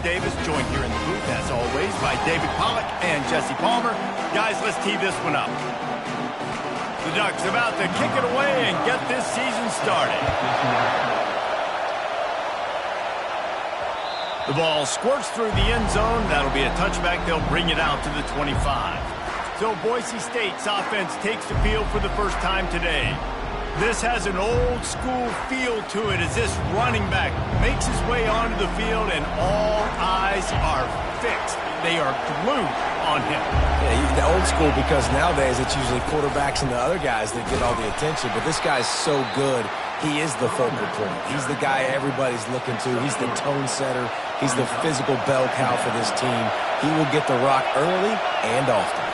Davis, joined here in the booth, as always, by David Pollack and Jesse Palmer. Guys, let's tee this one up. The Ducks about to kick it away and get this season started. The ball squirts through the end zone. That'll be a touchback. They'll bring it out to the 25. So Boise State's offense takes the field for the first time today. This has an old-school feel to it as this running back makes his way onto the field and all eyes are fixed. They are glued on him. Yeah, the old school because nowadays it's usually quarterbacks and the other guys that get all the attention, but this guy's so good. He is the focal point. He's the guy everybody's looking to. He's the tone setter. He's the physical bell cow for this team. He will get the rock early and often.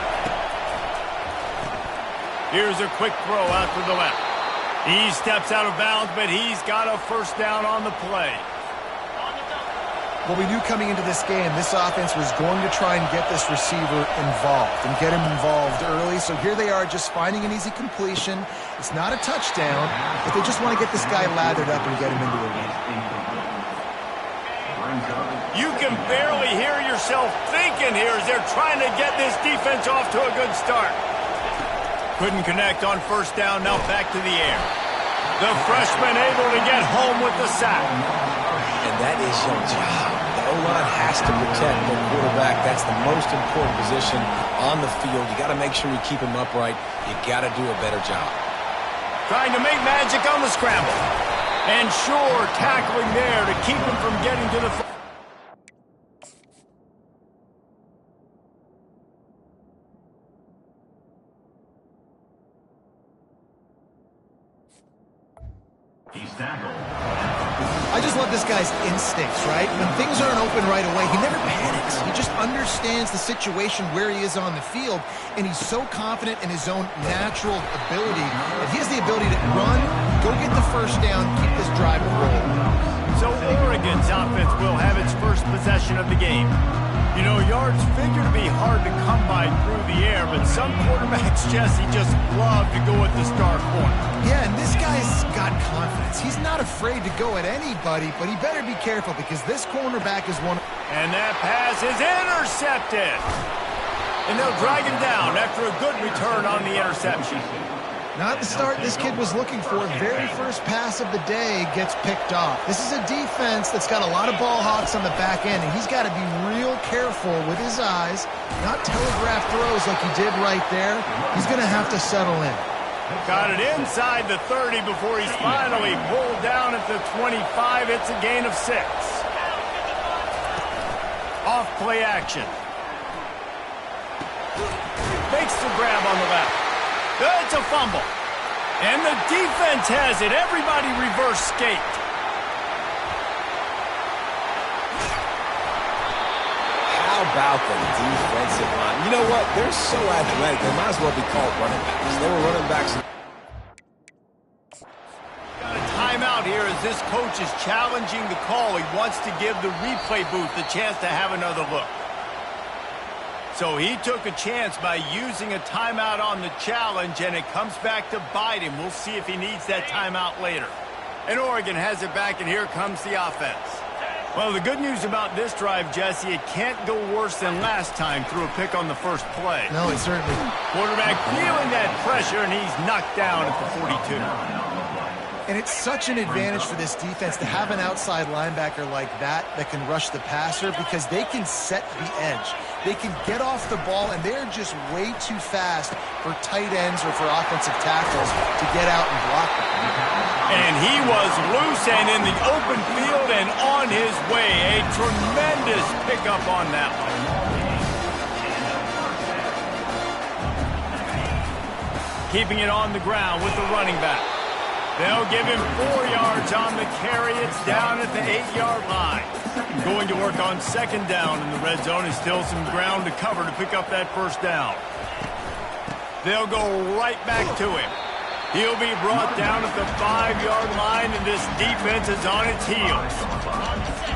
Here's a quick throw out to the left. He steps out of bounds, but he's got a first down on the play. Well, we knew coming into this game, this offense was going to try and get this receiver involved and get him involved early. So here they are just finding an easy completion. It's not a touchdown, but they just want to get this guy lathered up and get him into a win. You can barely hear yourself thinking here as they're trying to get this defense off to a good start. Couldn't connect on first down, now back to the air. The freshman able to get home with the sack. And that is your job. The O-line has to protect the quarterback. That's the most important position on the field. You got to make sure you keep him upright. You got to do a better job. Trying to make magic on the scramble. And sure, tackling there to keep him from getting to the... I just love this guy's instincts, right? When things aren't open right away, he never panics. He just understands the situation where he is on the field, and he's so confident in his own natural ability that he has the ability to run, go get the first down, keep this drive rolling. So Oregon's offense will have its first possession of the game. You know, yards figure to be hard to come by through the air, but some quarterbacks, Jesse, just love to go at the star corner. Yeah, and this guy's got confidence. He's not afraid to go at anybody, but he better be careful because this cornerback is one. And that pass is intercepted. And they'll drag him down after a good return on the interception. Not the start this kid was looking for. Very first pass of the day gets picked off. This is a defense that's got a lot of ball hawks on the back end, and he's got to be real careful with his eyes, not telegraph throws like he did right there. He's going to have to settle in. Got it inside the 30 before he's finally pulled down at the 25. It's a gain of 6. Off play action. Makes the grab on the left. It's a fumble. And the defense has it. Everybody reverse skate. How about the defensive line? You know what? They're so athletic. They might as well be called running backs. They were running backs. Got a timeout here as this coach is challenging the call. He wants to give the replay booth the chance to have another look. So he took a chance by using a timeout on the challenge, and it comes back to bite him. We'll see if he needs that timeout later. And Oregon has it back, and here comes the offense. Well, the good news about this drive, Jesse, it can't go worse than last time through a pick on the first play. No, it certainly. Quarterback feeling that pressure, and he's knocked down at the 42. And it's such an advantage for this defense to have an outside linebacker like that can rush the passer because they can set the edge. They can get off the ball, and they're just way too fast for tight ends or for offensive tackles to get out and block them. And he was loose and in the open field and on his way. A tremendous pickup on that one. Keeping it on the ground with the running back. They'll give him 4 yards on the carry. It's down at the 8-yard line. Going to work on second down in the red zone. Is still some ground to cover to pick up that first down. They'll go right back to him. He'll be brought down at the 5-yard line, and this defense is on its heels.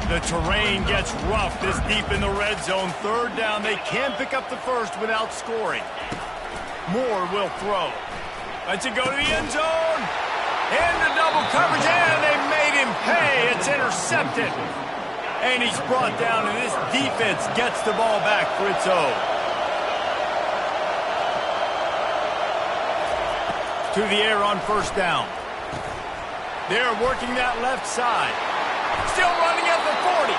The terrain gets rough this deep in the red zone. Third down. They can pick up the first without scoring. Moore will throw. Lets it go to the end zone. Into double coverage, and they made him pay. It's intercepted. And he's brought down, and this defense gets the ball back for its own. To the air on first down. They're working that left side. Still running at the 40.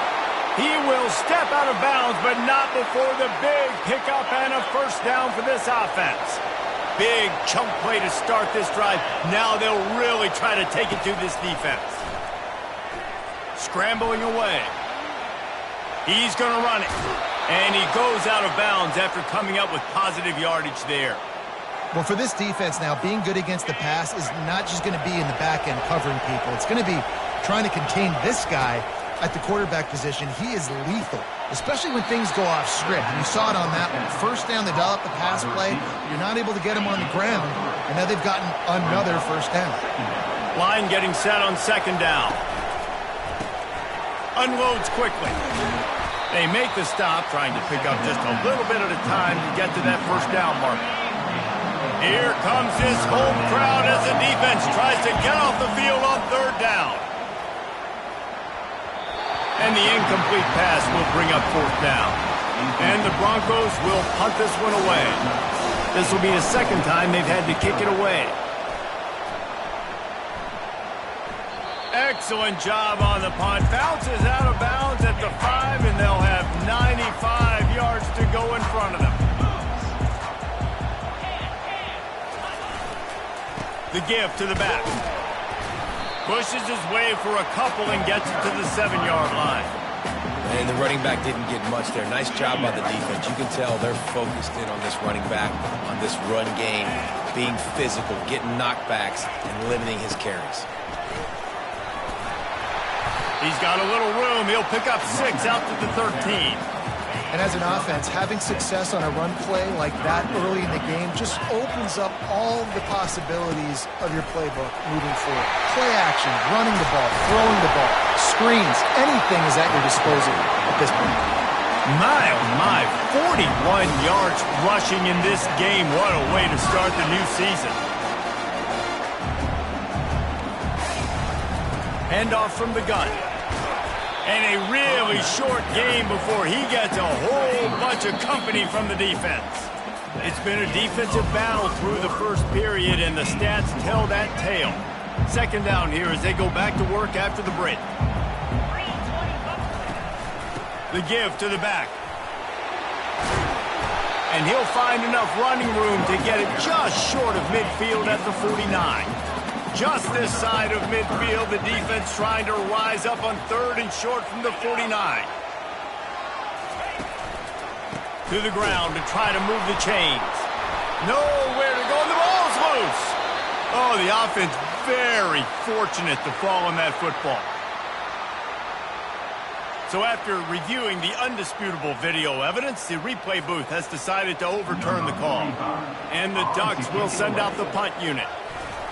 He will step out of bounds, but not before the big pickup and a first down for this offense. Big chunk play to start this drive. Now they'll really try to take it to this defense. Scrambling away. He's going to run it. And he goes out of bounds after coming up with positive yardage there. Well, for this defense now, being good against the pass is not just going to be in the back end covering people. It's going to be trying to contain this guy at the quarterback position. He is lethal, especially when things go off script. And you saw it on that one. First down, they dial up the pass play. You're not able to get him on the ground, and now they've gotten another first down. Line getting set on second down. Unloads quickly. They make the stop, trying to pick up just a little bit at a time to get to that first down mark. Here comes his home crowd as the defense tries to get off the field on third down. And the incomplete pass will bring up fourth down. And the Broncos will punt this one away. This will be the second time they've had to kick it away. Excellent job on the punt. Bounces out of bounds at the 5, and they'll have 95 yards to go in front of them. The give to the back. Pushes his way for a couple and gets it to the 7-yard line. And the running back didn't get much there. Nice job by the defense. You can tell they're focused in on this running back, on this run game, being physical, getting knockbacks, and limiting his carries. He's got a little room. He'll pick up 6 out to the 13. And as an offense, having success on a run play like that early in the game just opens up all the possibilities of your playbook moving forward. Play action, running the ball, throwing the ball, screens, anything is at your disposal at this point. My, oh my, 41 yards rushing in this game. What a way to start the new season. Handoff from the gun. And a really short game before he gets a whole bunch of company from the defense. It's been a defensive battle through the first period, and the stats tell that tale. Second down here as they go back to work after the break. The give to the back. And he'll find enough running room to get it just short of midfield at the 49. Just this side of midfield, the defense trying to rise up on third and short from the 49. To the ground to try to move the chains. Nowhere to go, and the ball's loose. Oh, the offense very fortunate to fall on that football. So after reviewing the undisputable video evidence, the replay booth has decided to overturn the call. And the Ducks will send out the punt unit.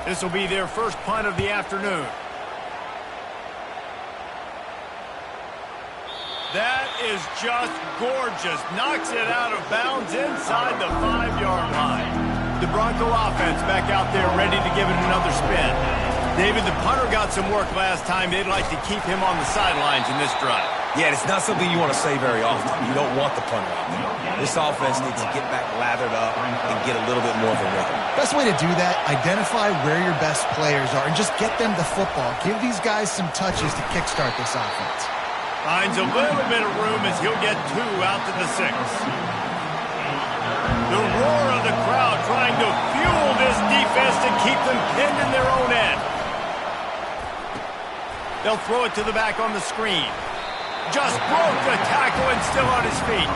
This will be their first punt of the afternoon. That is just gorgeous. Knocks it out of bounds inside the 5-yard line. The Bronco offense back out there ready to give it another spin. David, the punter got some work last time. They'd like to keep him on the sidelines in this drive. Yeah, it's not something you want to say very often. You don't want the punter out there. This offense needs to get back lathered up and get a little bit more of a rhythm. Best way to do that, identify where your best players are and just get them the football. Give these guys some touches to kickstart this offense. Finds a little bit of room as he'll get 2 out to the 6. The roar of the crowd trying to fuel this defense to keep them pinned in their own end. They'll throw it to the back on the screen. Just broke the tackle and still on his feet.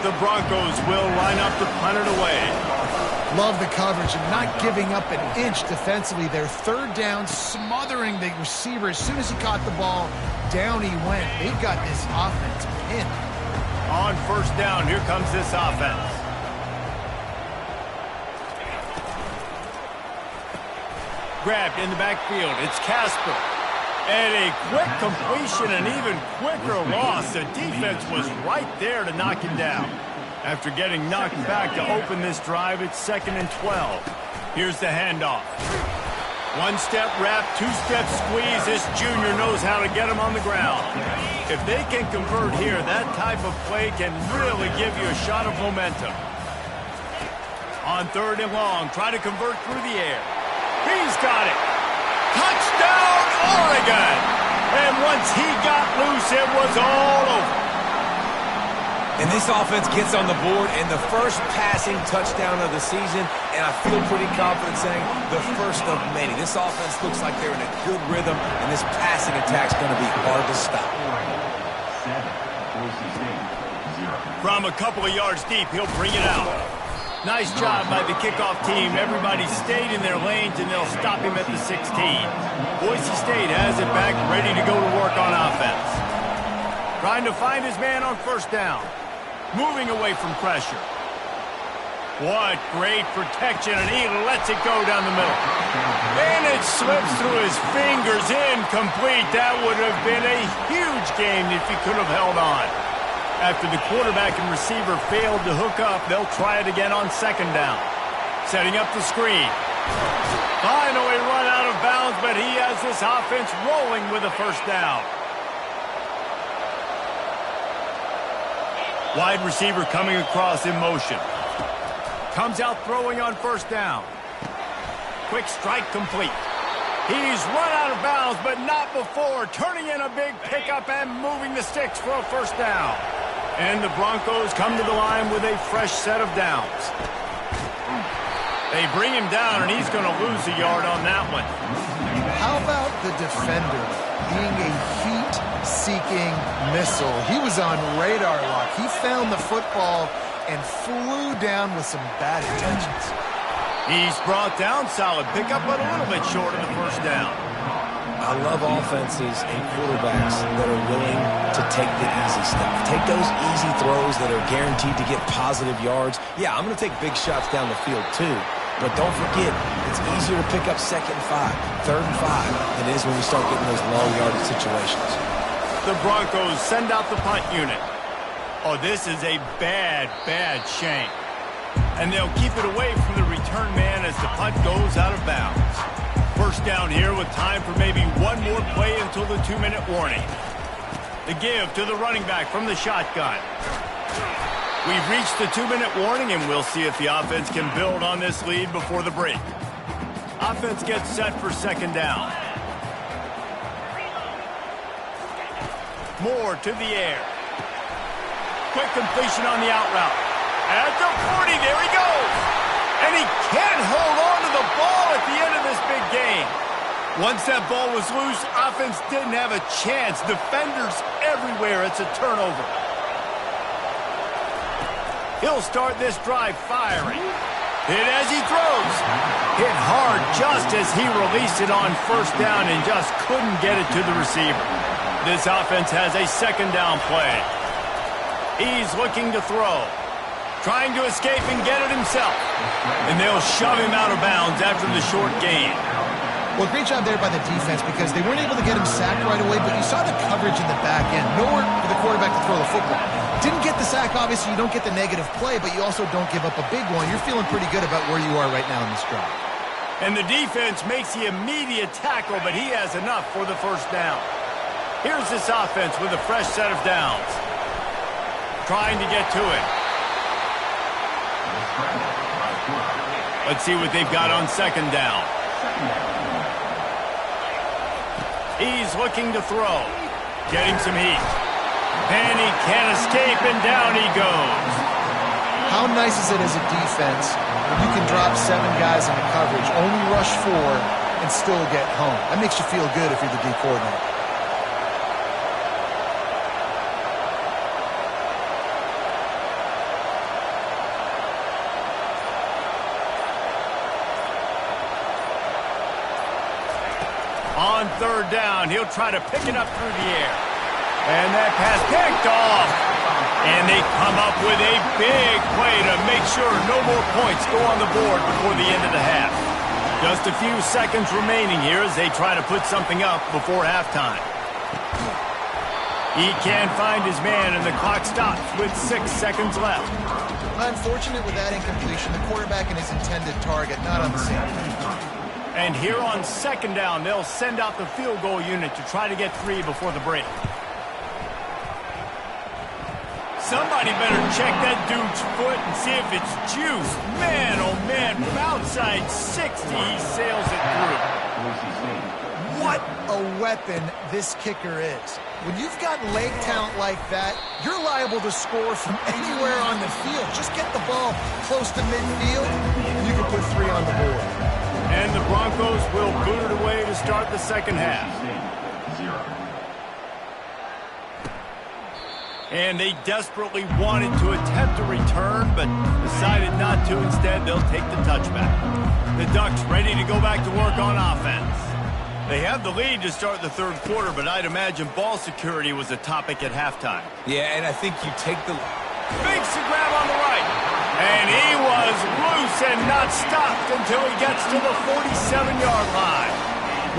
The Broncos will line up to punt it away. Love the coverage and not giving up an inch defensively. Their third down, smothering the receiver. As soon as he caught the ball, down he went. They've got this offense pinned. On first down, here comes this offense. Grabbed in the backfield. It's Casper. And a quick completion, an even quicker loss. The defense was right there to knock him down. After getting knocked back to open this drive, it's 2nd and 12. Here's the handoff. One-step wrap, two-step squeeze. This junior knows how to get him on the ground. If they can convert here, that type of play can really give you a shot of momentum. On 3rd and long, try to convert through the air. He's got it. Touchdown, Oregon! And once he got loose, it was all over. And this offense gets on the board and the first passing touchdown of the season, and I feel pretty confident saying the first of many. This offense looks like they're in a good rhythm, and this passing attack's going to be hard to stop. From a couple of yards deep, he'll bring it out. Nice job by the kickoff team. Everybody stayed in their lanes, and they'll stop him at the 16. Boise State has it back, ready to go to work on offense. Trying to find his man on 1st down. Moving away from pressure. What great protection, and he lets it go down the middle. And it slips through his fingers, incomplete. That would have been a huge game if he could have held on. After the quarterback and receiver failed to hook up, they'll try it again on 2nd down. Setting up the screen. Finally run out of bounds, but he has this offense rolling with a 1st down. Wide receiver coming across in motion. Comes out throwing on 1st down. Quick strike complete. He's run out of bounds, but not before turning in a big pickup and moving the sticks for a 1st down. And the Broncos come to the line with a fresh set of downs. They bring him down, and he's going to lose a yard on that one. How about the defender being a heat-seeking missile? He was on radar lock. He found the football and flew down with some bad intentions. He's brought down, solid pickup, but a little bit short of the 1st down. I love offenses and quarterbacks that are willing to take the easy stuff. Take those easy throws that are guaranteed to get positive yards. Yeah, I'm going to take big shots down the field too. But don't forget, it's easier to pick up 2nd and 5, 3rd and 5 than it is when we start getting those long yardage situations. The Broncos send out the punt unit. Oh, this is a bad, bad shame. And they'll keep it away from the return man as the punt goes out of bounds. 1st down here with time for maybe one more play until the 2-minute warning. The give to the running back from the shotgun. We've reached the 2-minute warning, and we'll see if the offense can build on this lead before the break. Offense gets set for 2nd down. Moore to the air. Quick completion on the out route. At the 40, there he goes. And he can't hold on to the ball at the end of this big game. Once that ball was loose, offense didn't have a chance. Defenders everywhere. It's a turnover. He'll start this drive firing. Hit as he throws. Hit hard just as he released it on 1st down and just couldn't get it to the receiver. This offense has a 2nd down play. He's looking to throw. Trying to escape and get it himself. And they'll shove him out of bounds after the short gain. Well, great job there by the defense because they weren't able to get him sacked right away, but you saw the coverage in the back end. Nowhere for the quarterback to throw the football. Didn't get the sack, obviously you don't get the negative play, but you also don't give up a big one. You're feeling pretty good about where you are right now in this drive. And the defense makes the immediate tackle, but he has enough for the 1st down. Here's this offense with a fresh set of downs. Trying to get to it. Let's see what they've got on 2nd down. He's looking to throw. Getting some heat. And he can't escape, and down he goes. How nice is it as a defense when you can drop 7 guys into coverage, only rush 4, and still get home? That makes you feel good if you're the D coordinator. On 3rd down, he'll try to pick it up through the air. And that pass picked off. And they come up with a big play to make sure no more points go on the board before the end of the half. Just a few seconds remaining here as they try to put something up before halftime. He can't find his man, and the clock stops with 6 seconds left. Unfortunate with that incompletion. The quarterback and his intended target not on the same page. And here on second down, they'll send out the field goal unit to try to get 3 before the break. Somebody better check that dude's foot and see if it's juice. Man, oh man, from outside 60, he sails it through. What a weapon this kicker is. When you've got leg talent like that, you're liable to score from anywhere on the field. Just get the ball close to midfield, and you can put 3 on the board. And the Broncos will boot it away to start the second half. And they desperately wanted to attempt a return, but decided not to. Instead, they'll take the touchback. The Ducks ready to go back to work on offense. They have the lead to start the third quarter, but I'd imagine ball security was a topic at halftime. Yeah, and I think you take the... Fakes the grab on the right. And he was loose and not stopped until he gets to the 47-yard line.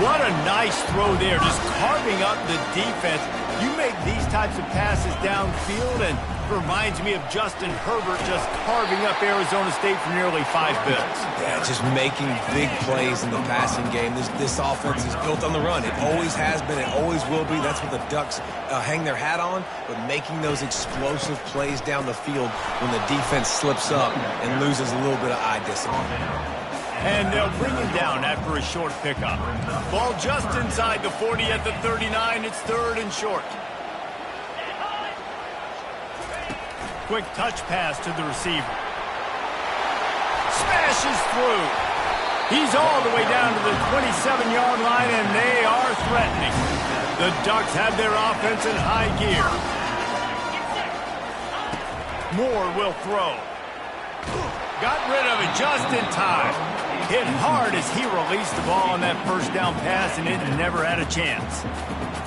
What a nice throw there, just carving up the defense. You make these types of passes downfield, and it reminds me of Justin Herbert just carving up Arizona State for nearly 5 bills. Yeah, just making big plays in the passing game. This offense is built on the run. It always has been. It always will be. That's what the Ducks hang their hat on, but making those explosive plays down the field when the defense slips up and loses a little bit of eye discipline. And they'll bring him down after a short pickup. Ball just inside the 40 at the 39. It's 3rd and short. Quick touch pass to the receiver. Smashes through. He's all the way down to the 27-yard line, and they are threatening. The Ducks have their offense in high gear. Moore will throw. Got rid of it just in time. Hit hard as he released the ball on that first down pass, and it never had a chance.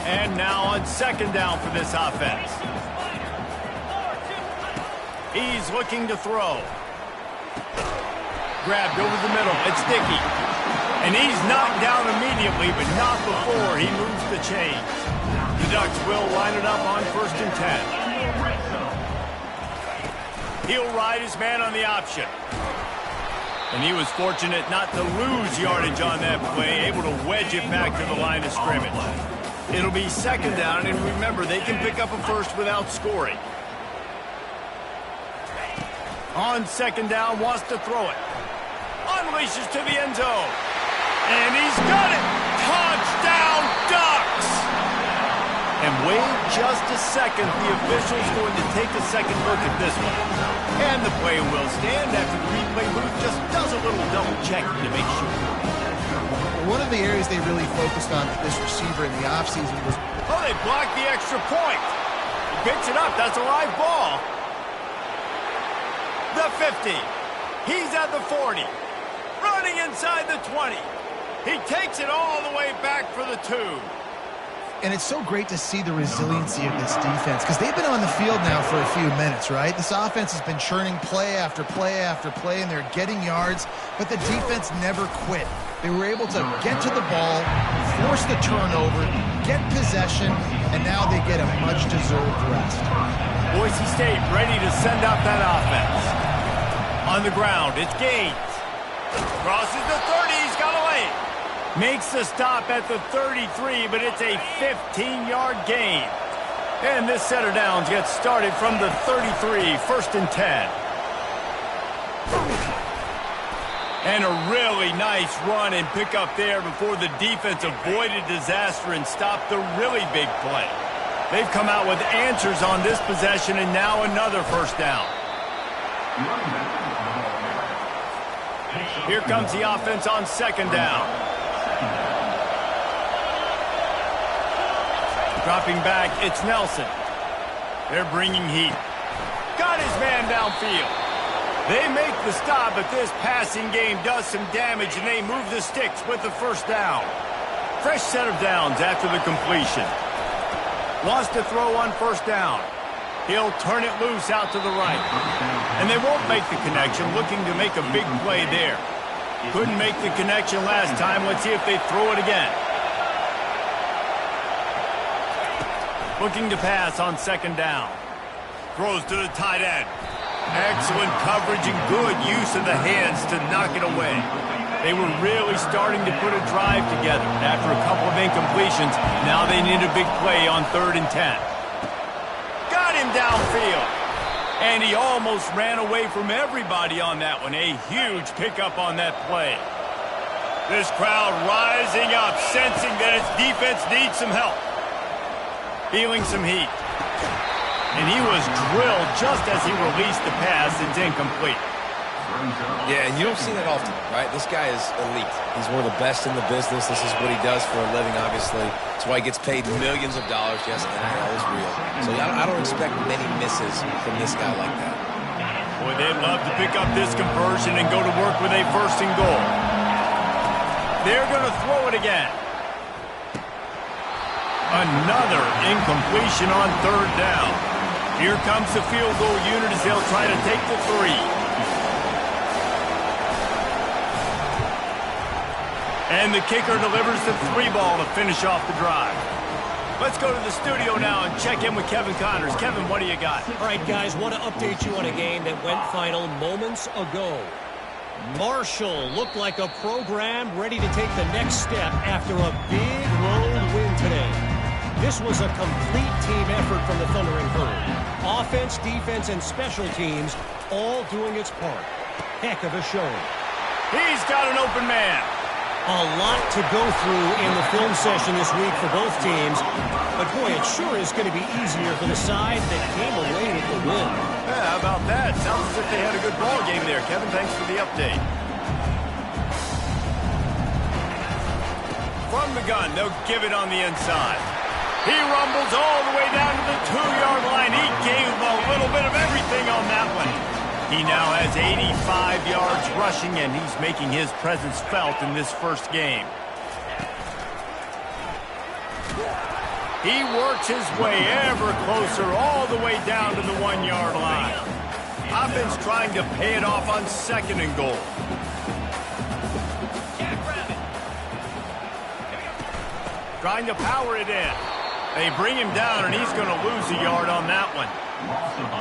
And now on second down for this offense. He's looking to throw. Grabbed over the middle. It's Dickey. And he's knocked down immediately, but not before he moves the chains. The Ducks will line it up on 1st and 10. He'll ride his man on the option. And he was fortunate not to lose yardage on that play, able to wedge it back to the line of scrimmage. It'll be second down, and remember, they can pick up a first without scoring. On second down, wants to throw it. Unleashes to the end zone. And he's got it! Touchdown, Ducks! And wait just a second, the official's going to take a second look at this one. And the play will stand after the replay booth just does a little double checking to make sure. One of the areas they really focused on with this receiver in the offseason was... Oh, they blocked the extra point. He picks it up. That's a live ball. The 50. He's at the 40. Running inside the 20. He takes it all the way back for the 2. And it's so great to see the resiliency of this defense because they've been on the field now for a few minutes, right? This offense has been churning play after play after play, and they're getting yards, but the defense never quit. They were able to get to the ball, force the turnover, get possession, and now they get a much-deserved rest. Boise State ready to send out that offense. On the ground, it's Gaines. Crosses the 30, he's got away. Makes the stop at the 33, but it's a 15-yard gain. And this set of downs gets started from the 33, 1st and 10. And a really nice run and pick up there before the defense avoided disaster and stopped the really big play. They've come out with answers on this possession, and now another first down. Here comes the offense on second down. Dropping back, it's Nelson. They're bringing heat. Got his man downfield. They make the stop, but this passing game does some damage, and they move the sticks with the first down. Fresh set of downs after the completion. Wants to throw on first down. He'll turn it loose out to the right. And they won't make the connection, looking to make a big play there. Couldn't make the connection last time. Let's see if they throw it again. Looking to pass on second down. Throws to the tight end. Excellent coverage and good use of the hands to knock it away. They were really starting to put a drive together. After a couple of incompletions, now they need a big play on 3rd and 10. Got him downfield. And he almost ran away from everybody on that one. A huge pickup on that play. This crowd rising up, sensing that its defense needs some help. Feeling some heat. And he was drilled just as he released the pass. It's incomplete. Yeah, and you don't see that often, right? This guy is elite. He's one of the best in the business. This is what he does for a living, obviously. That's why he gets paid millions of dollars. Yes, NIL is real. So I don't expect many misses from this guy like that. Boy, they'd love to pick up this conversion and go to work with a 1st and goal. They're going to throw it again. Another incompletion on 3rd down. Here comes the field goal unit as they'll try to take the 3. And the kicker delivers the 3 ball to finish off the drive. Let's go to the studio now and check in with Kevin Connors. Kevin, what do you got? All right, guys, want to update you on a game that went final moments ago. Marshall looked like a program ready to take the next step after a big road win today. This was a complete team effort from the Thundering Herd. Offense, defense, and special teams all doing its part. Heck of a showing. He's got an open man. A lot to go through in the film session this week for both teams. But, boy, it sure is going to be easier for the side that came away with the win. Yeah, how about that? Sounds as if they had a good ball game there. Kevin, thanks for the update. From the gun, they'll give it on the inside. He rumbles all the way down to the 2-yard line. He gave a little bit of everything on that one. He now has 85 yards rushing, and he's making his presence felt in this first game. He works his way ever closer all the way down to the 1-yard line. Offense trying to pay it off on 2nd and goal. Trying to power it in. They bring him down, and he's going to lose a yard on that one.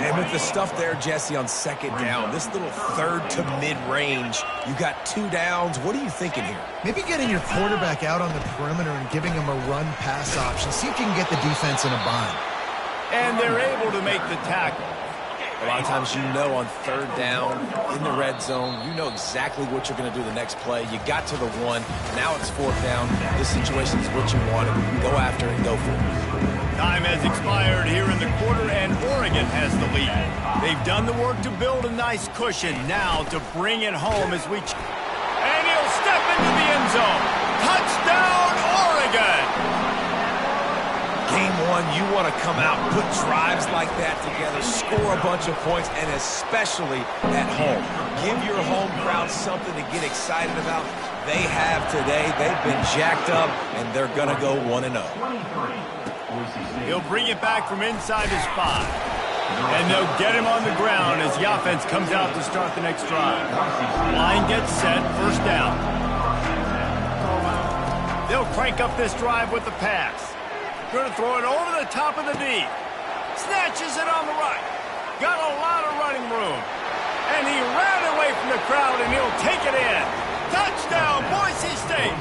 And with the stuff there, Jesse, on 2nd down, this little 3rd to mid-range, you got 2 downs. What are you thinking here? Maybe getting your quarterback out on the perimeter and giving him a run-pass option. See if you can get the defense in a bind. And they're able to make the tackle. A lot of times you know on 3rd down, in the red zone, you know exactly what you're going to do the next play. You got to the 1. Now it's 4th down. This situation is what you wanted. Go after it. Go for it. Time has expired here in the quarter, and Oregon has the lead. They've done the work to build a nice cushion. Now to bring it home as we... And he'll step into the end zone. Touchdown, Oregon! Game 1, you want to come out, put drives like that together, score a bunch of points, and especially at home. Give your home crowd something to get excited about. They have today. They've been jacked up, and they're going to go 1-0. He'll bring it back from inside his 5. And they'll get him on the ground as the offense comes out to start the next drive. Line gets set, 1st down. They'll crank up this drive with the pass. Going to throw it over the top of the D. Snatches it on the right. Got a lot of running room. And he ran away from the crowd, and he'll take it in. Touchdown, Boise State!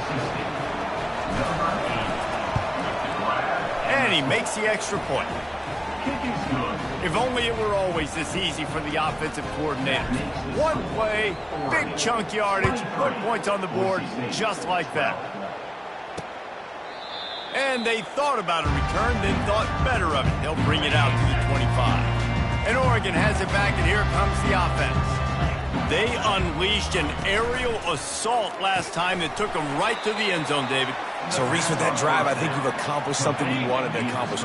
And he makes the extra point. If only it were always this easy for the offensive coordinators. One play, big chunk yardage, put points on the board just like that. And they thought about a return, then thought better of it. They'll bring it out to the 25. And Oregon has it back, and here comes the offense. They unleashed an aerial assault last time that took them right to the end zone, David. So, Reese, with that drive, I think you've accomplished something you wanted to accomplish.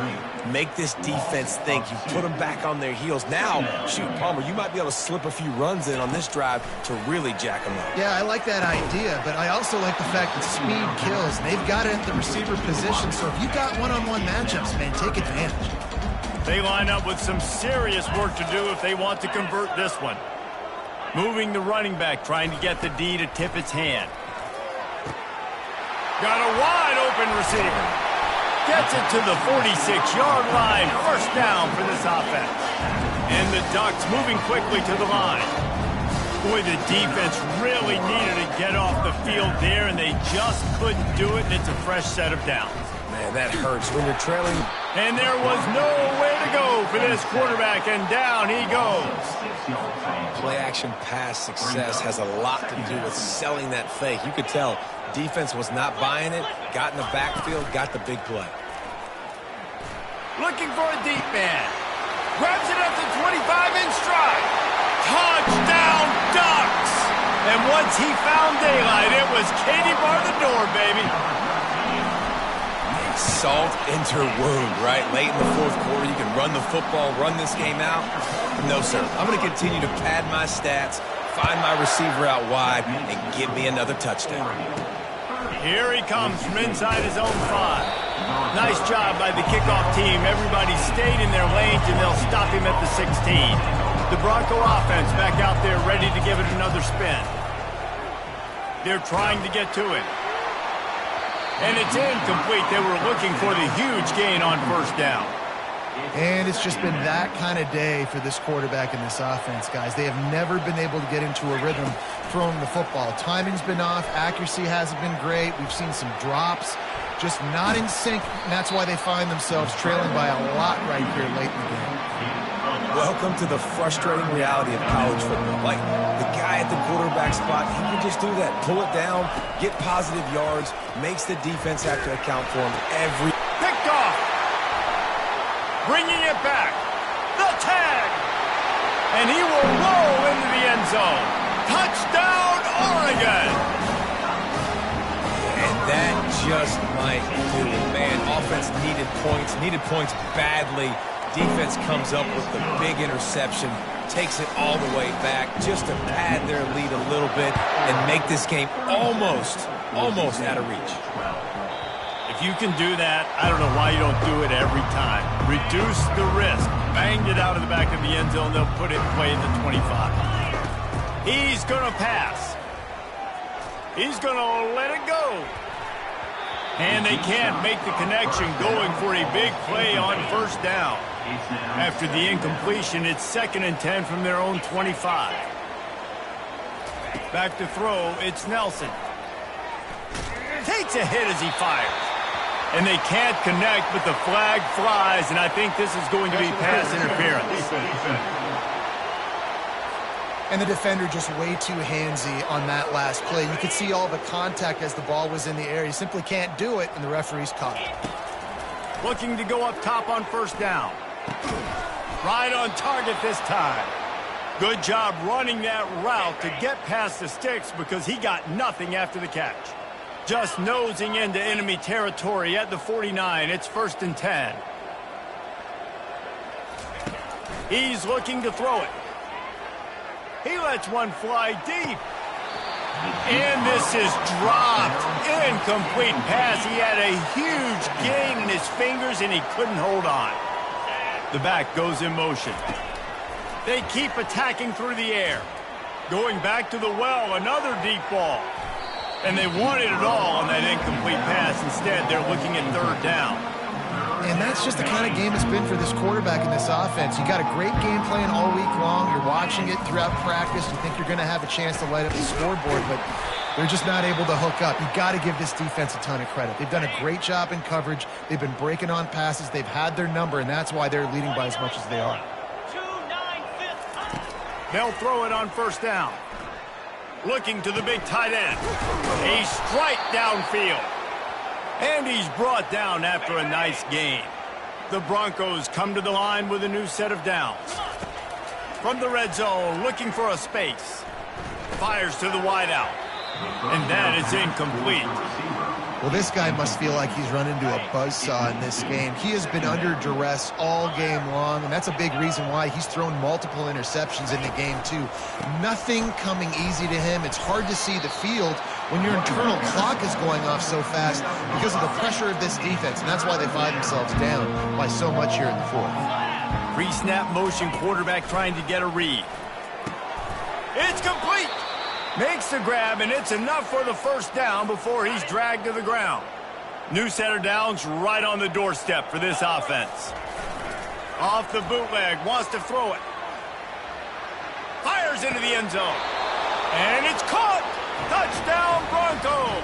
Make this defense think. You put them back on their heels. Now, shoot, Palmer, you might be able to slip a few runs in on this drive to really jack them up. Yeah, I like that idea, but I also like the fact that speed kills. They've got it at the receiver position, so if you've got one-on-one matchups, man, take advantage. They line up with some serious work to do if they want to convert this one. Moving the running back, trying to get the D to tip its hand. Got a wide-open receiver. Gets it to the 46-yard line. 1st down for this offense. And the Ducks moving quickly to the line. Boy, the defense really needed to get off the field there, and they just couldn't do it, and it's a fresh set of downs. Man, that hurts when you're trailing. And there was nowhere to go for this quarterback, and down he goes. Play-action pass success has a lot to do with selling that fake. You could tell defense was not buying it, got in the backfield, got the big play. Looking for a deep man. Grabs it at the 25 in stride. Touchdown Ducks! And once he found daylight, it was Katie bar the door, baby. Salt into her wound, right? Late in the fourth quarter, you can run the football, run this game out. No, sir. I'm going to continue to pad my stats, find my receiver out wide, and give me another touchdown. Here he comes from inside his own 5. Nice job by the kickoff team. Everybody stayed in their lanes, and they'll stop him at the 16. The Bronco offense back out there ready to give it another spin. They're trying to get to it. And it's incomplete. They were looking for the huge gain on first down. And it's just been that kind of day for this quarterback and this offense, guys. They have never been able to get into a rhythm throwing the football. Timing's been off. Accuracy hasn't been great. We've seen some drops. Just not in sync, and that's why they find themselves trailing by a lot right here late in the game. Welcome to the frustrating reality of college football. Like, the guy at the quarterback spot, he can just do that. Pull it down, get positive yards, makes the defense have to account for him every... Picked off. Bringing it back. The tag. And he will roll into the end zone. Touchdown, Oregon. And that just might do it, man. Offense needed points badly. Defense comes up with the big interception, takes it all the way back just to pad their lead a little bit and make this game almost out of reach. If you can do that, I don't know why you don't do it every time. Reduce the risk. Banged it out of the back of the end zone. They'll put it in play at the 25. He's going to pass. He's going to let it go. And they can't make the connection, going for a big play on first down. After the incompletion, it's 2nd and 10 from their own 25. Back to throw, it's Nelson. Takes a hit as he fires. And they can't connect, but the flag flies, and I think this is going to be pass interference. And the defender just way too handsy on that last play. You could see all the contact as the ball was in the air. He simply can't do it, and the referee's caught it. Looking to go up top on first down. Right on target this time. Good job running that route to get past the sticks because he got nothing after the catch. Just nosing into enemy territory at the 49. It's 1st and 10. He's looking to throw it. He lets one fly deep. And this is dropped. Incomplete pass. He had a huge gain in his fingers, and he couldn't hold on. The back goes in motion. They keep attacking through the air. Going back to the well, another deep ball. And they wanted it all on that incomplete pass. Instead, they're looking at 3rd down. And that's just the kind of game it's been for this quarterback in this offense. You got a great game plan all week long. You're watching it throughout practice. You think you're going to have a chance to light up the scoreboard, but they're just not able to hook up. You got to give this defense a ton of credit. They've done a great job in coverage. They've been breaking on passes. They've had their number, and that's why they're leading by as much as they are. They'll throw it on first down. Looking to the big tight end. A strike downfield. And he's brought down after a nice gain. The Broncos come to the line with a new set of downs. From the red zone, looking for a space. Fires to the wideout. And that is incomplete. Well, this guy must feel like he's run into a buzzsaw in this game. He has been under duress all game long, and that's a big reason why he's thrown multiple interceptions in the game, too. Nothing coming easy to him. It's hard to see the field when your internal clock is going off so fast because of the pressure of this defense, and that's why they find themselves down by so much here in the 4th. Pre-snap motion quarterback trying to get a read. It's complete. Makes the grab, and it's enough for the first down before he's dragged to the ground. New set of downs right on the doorstep for this offense. Off the bootleg, wants to throw it. Fires into the end zone. And it's caught! Touchdown, Broncos!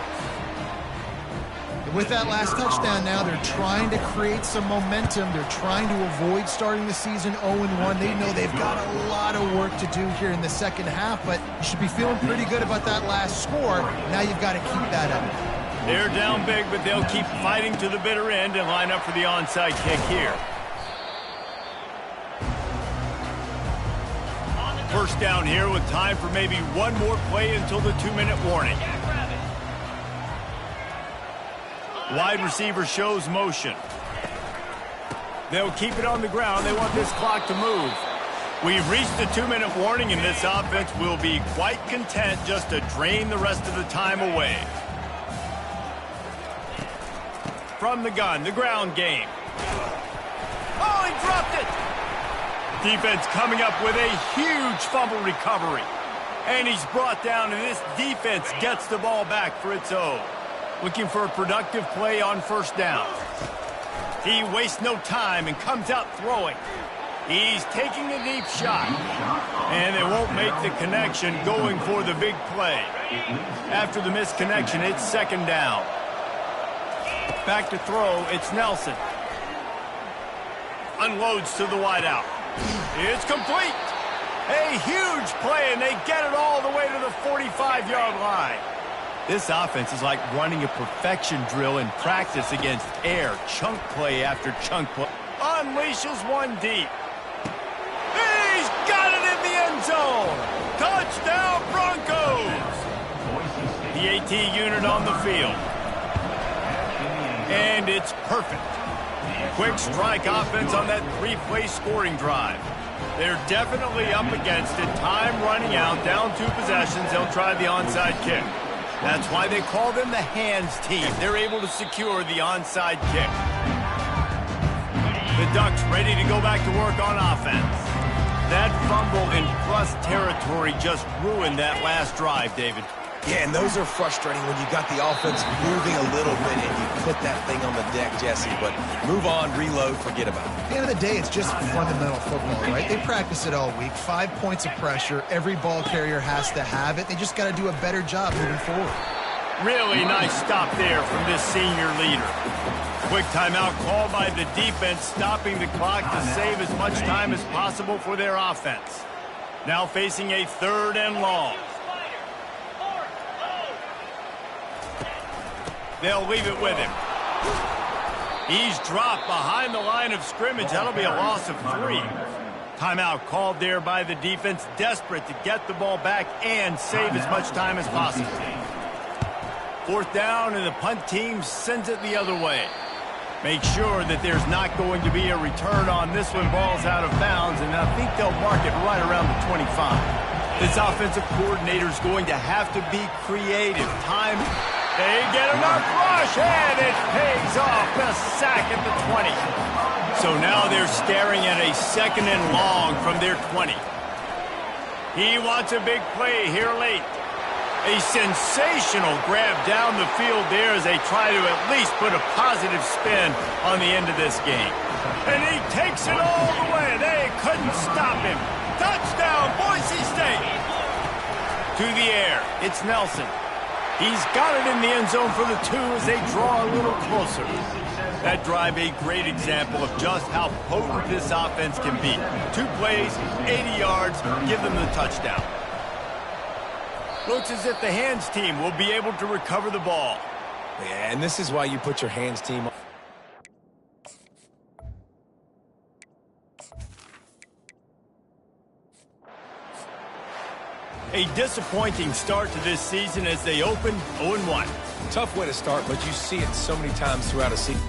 And with that last touchdown now, they're trying to create some momentum. They're trying to avoid starting the season 0-1. They know they've got a lot of work to do here in the second half, but you should be feeling pretty good about that last score. Now you've got to keep that up. They're down big, but they'll keep fighting to the bitter end and line up for the onside kick here. First down here with time for maybe one more play until the 2-minute warning. Wide receiver shows motion. They'll keep it on the ground. They want this clock to move. We've reached the 2-minute warning, and this offense will be quite content just to drain the rest of the time away. From the gun, the ground game. Oh, he dropped it! Defense coming up with a huge fumble recovery. And he's brought down, and this defense gets the ball back for its own. Looking for a productive play on first down. He wastes no time and comes out throwing. He's taking a deep shot. And they won't make the connection, going for the big play. After the missed connection, it's second down. Back to throw, it's Nelson. Unloads to the wideout. It's complete. A huge play, and they get it all the way to the 45-yard line. This offense is like running a perfection drill in practice against air. Chunk play after chunk play. Unleashes one deep. He's got it in the end zone. Touchdown, Broncos. The AT unit on the field. And it's perfect. Quick strike offense on that 3-play scoring drive. They're definitely up against it. Time running out, down 2 possessions. They'll try the onside kick. That's why they call them the hands team. They're able to secure the onside kick. The Ducks ready to go back to work on offense. That fumble in plus territory just ruined that last drive, David. Yeah, and those are frustrating when you got the offense moving a little bit and you put that thing on the deck, Jesse. But move on, reload, forget about it. At the end of the day, it's just fundamental football, right? They practice it all week. 5 points of pressure. Every ball carrier has to have it. They just got to do a better job moving forward. Really nice stop there from this senior leader. Quick timeout called by the defense, stopping the clock to save as much time as possible for their offense. Now facing a 3rd and long. They'll leave it with him. He's dropped behind the line of scrimmage. That'll be a loss of 3. Timeout called there by the defense, desperate to get the ball back and save as much time as possible. 4th down, and the punt team sends it the other way. Make sure that there's not going to be a return on this one. Ball's out of bounds, and I think they'll mark it right around the 25. This offensive coordinator is going to have to be creative. Time... They get enough rush, and it pays off. The sack at the 20. So now they're staring at a 2nd and long from their 20. He wants a big play here late. A sensational grab down the field there as they try to at least put a positive spin on the end of this game. And he takes it all the way. They couldn't stop him. Touchdown, Boise State. To the air, it's Nelson. He's got it in the end zone for the 2 as they draw a little closer. That drive, a great example of just how potent this offense can be. 2 plays, 80 yards, give them the touchdown. Looks as if the hands team will be able to recover the ball. Yeah, and this is why you put your hands team on. A disappointing start to this season as they open 0-1. Tough way to start, but you see it so many times throughout a season.